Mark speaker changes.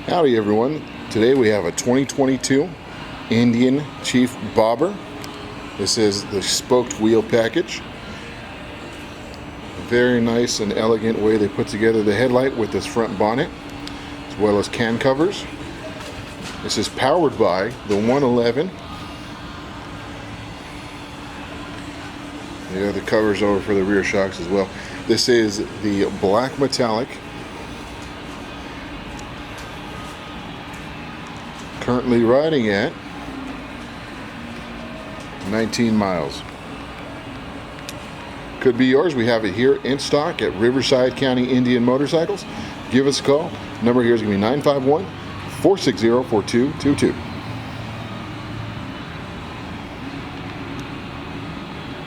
Speaker 1: Howdy everyone. Today we have a 2022 Indian Chief Bobber. This is the spoked wheel package. Very nice and elegant way they put together the headlight with this front bonnet, as well as can covers. This is powered by the 111. The other covers over for the rear shocks as well. This is the black metallic. Currently riding at 19 miles. Could be yours. We have it here in stock at Riverside County Indian Motorcycles. Give us a call. Number here is going to be 951-460-4222.